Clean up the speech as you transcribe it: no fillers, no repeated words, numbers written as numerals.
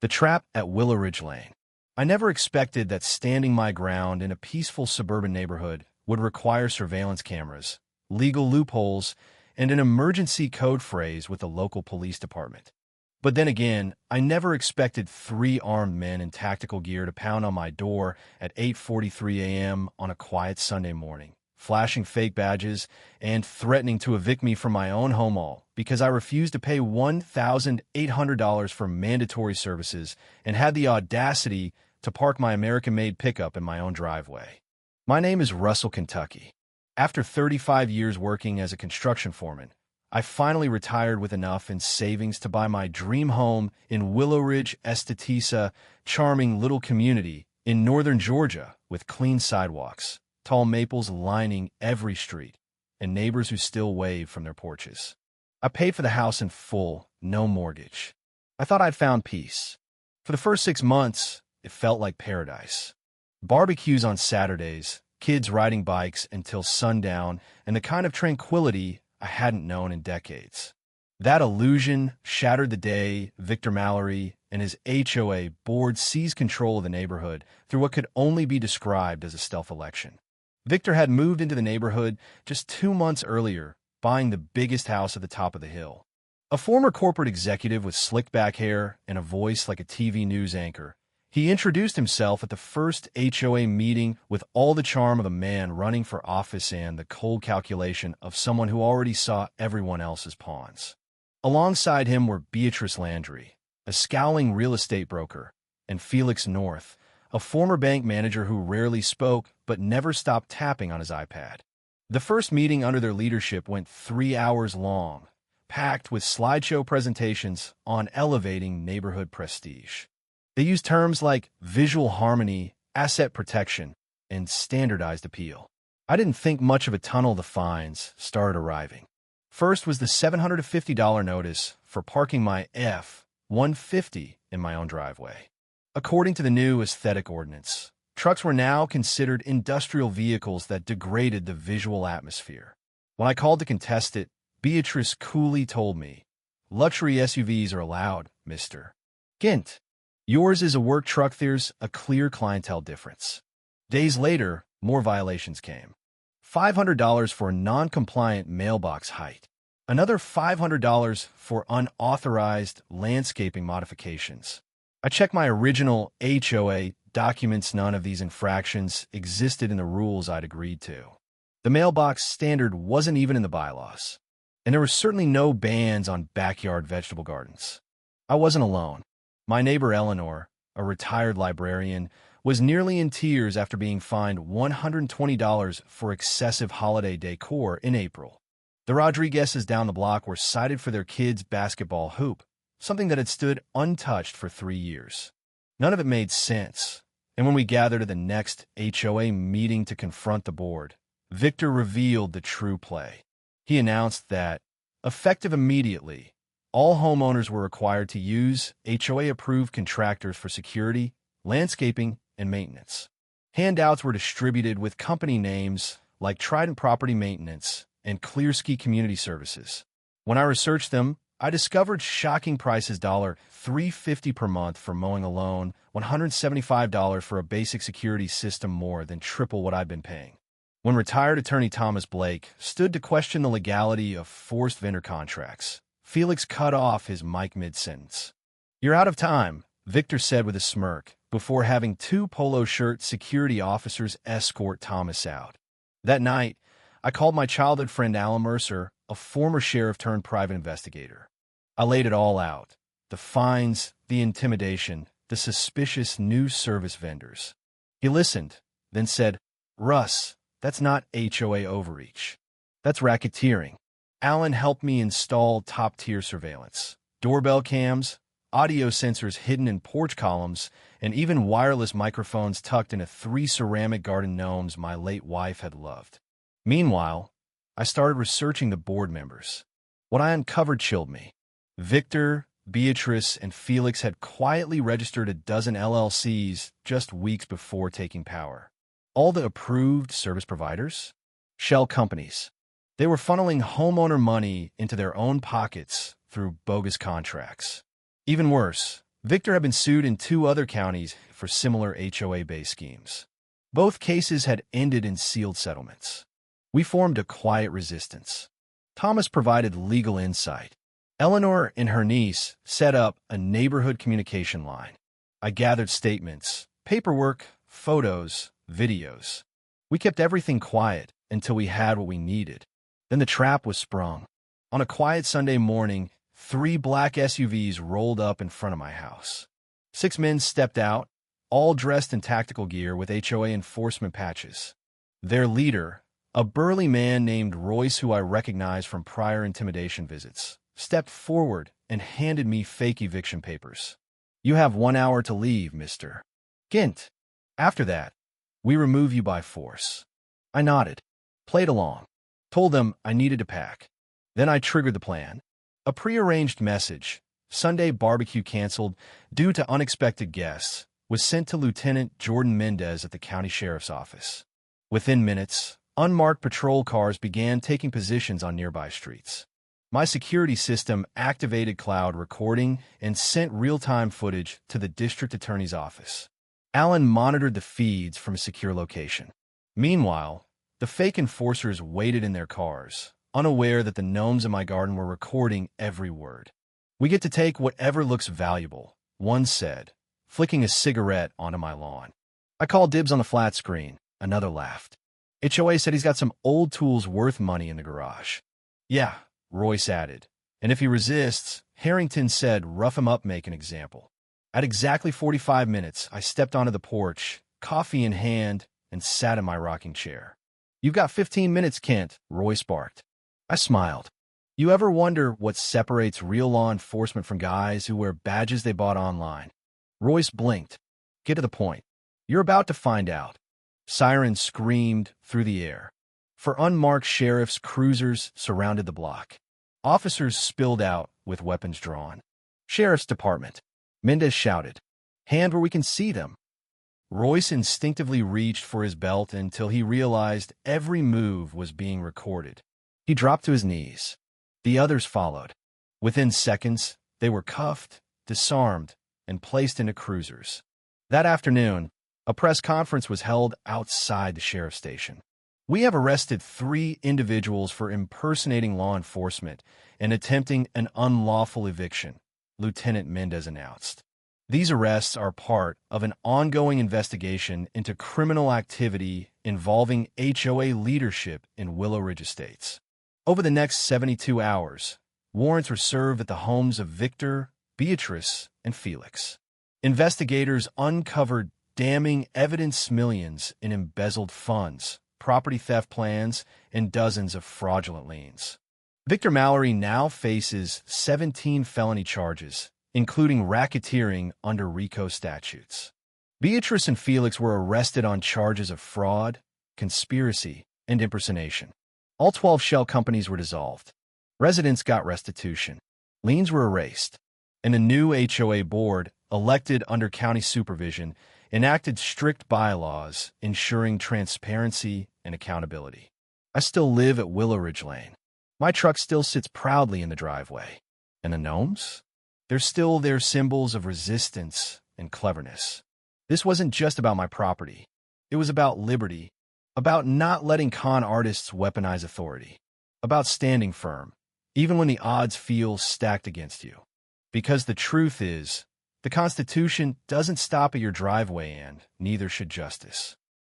The trap at Willow Ridge Lane. I never expected that standing my ground in a peaceful suburban neighborhood would require surveillance cameras, legal loopholes, and an emergency code phrase with the local police department. But then again, I never expected three armed men in tactical gear to pound on my door at 8:43 a.m. on a quiet Sunday morning, flashing fake badges and threatening to evict me from my own home all because I refused to pay $1,800 for mandatory services and had the audacity to park my American-made pickup in my own driveway. My name is Russell, Kentucky. After 35 years working as a construction foreman, I finally retired with enough in savings to buy my dream home in Willow Ridge, Estatesa, charming little community in northern Georgia with clean sidewalks, tall maples lining every street, and neighbors who still wave from their porches. I paid for the house in full, no mortgage. I thought I'd found peace. For the first 6 months, it felt like paradise. Barbecues on Saturdays, kids riding bikes until sundown, and the kind of tranquility I hadn't known in decades. That illusion shattered the day Victor Mallory and his HOA board seized control of the neighborhood through what could only be described as a stealth election. Victor had moved into the neighborhood just 2 months earlier, buying the biggest house at the top of the hill. A former corporate executive with slicked back hair and a voice like a TV news anchor, he introduced himself at the first HOA meeting with all the charm of a man running for office and the cold calculation of someone who already saw everyone else as pawns. Alongside him were Beatrice Landry, a scowling real estate broker, and Felix North, a former bank manager who rarely spoke but never stopped tapping on his iPad. The first meeting under their leadership went 3 hours long, packed with slideshow presentations on elevating neighborhood prestige. They used terms like visual harmony, asset protection, and standardized appeal. I didn't think much of a tunnel. The fines started arriving. First was the $750 notice for parking my F-150 in my own driveway. According to the new aesthetic ordinance, trucks were now considered industrial vehicles that degraded the visual atmosphere. When I called to contest it, Beatrice coolly told me, "Luxury SUVs are allowed, Mr. Gint. Yours is a work truck. There's a clear clientele difference." Days later, more violations came. $500 for non-compliant mailbox height. Another $500 for unauthorized landscaping modifications. I checked my original HOA documents. None of these infractions existed in the rules I'd agreed to. The mailbox standard wasn't even in the bylaws. And there were certainly no bans on backyard vegetable gardens. I wasn't alone. My neighbor Eleanor, a retired librarian, was nearly in tears after being fined $120 for excessive holiday decor in April. The Rodriguezes down the block were cited for their kids' basketball hoop, something that had stood untouched for 3 years. None of it made sense, and when we gathered at the next HOA meeting to confront the board, Victor revealed the true play. He announced that, effective immediately, all homeowners were required to use HOA-approved contractors for security, landscaping, and maintenance. Handouts were distributed with company names like Trident Property Maintenance and Clearski Community Services. When I researched them, I discovered shocking prices: $350 per month for mowing alone, $175 for a basic security system, more than triple what I'd been paying. When retired attorney Thomas Blake stood to question the legality of forced vendor contracts, Felix cut off his mic mid-sentence. "You're out of time," Victor said with a smirk, before having 2 polo shirt security officers escort Thomas out. That night, I called my childhood friend Alan Mercer, a former sheriff turned private investigator. I laid it all out: the fines, the intimidation, the suspicious new service vendors. He listened, then said, "Russ, that's not HOA overreach. That's racketeering." Alan helped me install top-tier surveillance, doorbell cams, audio sensors hidden in porch columns, and even wireless microphones tucked into 3 ceramic garden gnomes my late wife had loved. Meanwhile, I started researching the board members. What I uncovered chilled me. Victor, Beatrice, and Felix had quietly registered a dozen LLCs just weeks before taking power. All the approved service providers? Shell companies. They were funneling homeowner money into their own pockets through bogus contracts. Even worse, Victor had been sued in 2 other counties for similar HOA-based schemes. Both cases had ended in sealed settlements. We formed a quiet resistance. Thomas provided legal insight. Eleanor and her niece set up a neighborhood communication line. I gathered statements, paperwork, photos, videos. We kept everything quiet until we had what we needed. Then the trap was sprung. On a quiet Sunday morning, 3 black SUVs rolled up in front of my house. 6 men stepped out, all dressed in tactical gear with HOA enforcement patches. Their leader, a burly man named Royce who I recognized from prior intimidation visits, stepped forward and handed me fake eviction papers. "You have 1 hour to leave, Mr. Gint. After that, we remove you by force." I nodded, played along, told them I needed to pack. Then I triggered the plan. A prearranged message, "Sunday barbecue canceled due to unexpected guests," was sent to Lieutenant Jordan Mendez at the county sheriff's office. Within minutes, unmarked patrol cars began taking positions on nearby streets. My security system activated cloud recording and sent real-time footage to the district attorney's office. Alan monitored the feeds from a secure location. Meanwhile, the fake enforcers waited in their cars, unaware that the gnomes in my garden were recording every word. "We get to take whatever looks valuable," one said, flicking a cigarette onto my lawn. "I called dibs on the flat screen," another laughed. "HOA said he's got some old tools worth money in the garage." "Yeah," Royce added. "And if he resists," Harrington said, "rough him up, make an example." At exactly 45 minutes, I stepped onto the porch, coffee in hand, and sat in my rocking chair. "You've got 15 minutes, Kent," Royce barked. I smiled. You ever wonder what separates real law enforcement from guys who wear badges they bought online? Royce blinked. "Get to the point." "You're about to find out." Sirens screamed through the air. For unmarked sheriff's cruisers surrounded the block. Officers spilled out with weapons drawn. "Sheriff's Department," Mendez shouted. "Hand where we can see them." Royce instinctively reached for his belt until he realized every move was being recorded. He dropped to his knees. The others followed. Within seconds, they were cuffed, disarmed, and placed into cruisers. That afternoon, a press conference was held outside the sheriff's station. "We have arrested 3 individuals for impersonating law enforcement and attempting an unlawful eviction," Lieutenant Mendez announced. "These arrests are part of an ongoing investigation into criminal activity involving HOA leadership in Willow Ridge Estates." Over the next 72 hours, warrants were served at the homes of Victor, Beatrice, and Felix. Investigators uncovered damning evidence, millions in embezzled funds, property theft plans, and dozens of fraudulent liens. Victor Mallory now faces 17 felony charges, including racketeering under RICO statutes. Beatrice and Felix were arrested on charges of fraud, conspiracy, and impersonation. All 12 shell companies were dissolved. Residents got restitution. Liens were erased. And a new HOA board, elected under county supervision, enacted strict bylaws ensuring transparency and accountability. I still live at Willow Ridge Lane. My truck still sits proudly in the driveway. And the gnomes? They're still their symbols of resistance and cleverness. This wasn't just about my property. It was about liberty, about not letting con artists weaponize authority, about standing firm, even when the odds feel stacked against you. Because the truth is, the Constitution doesn't stop at your driveway, and neither should justice.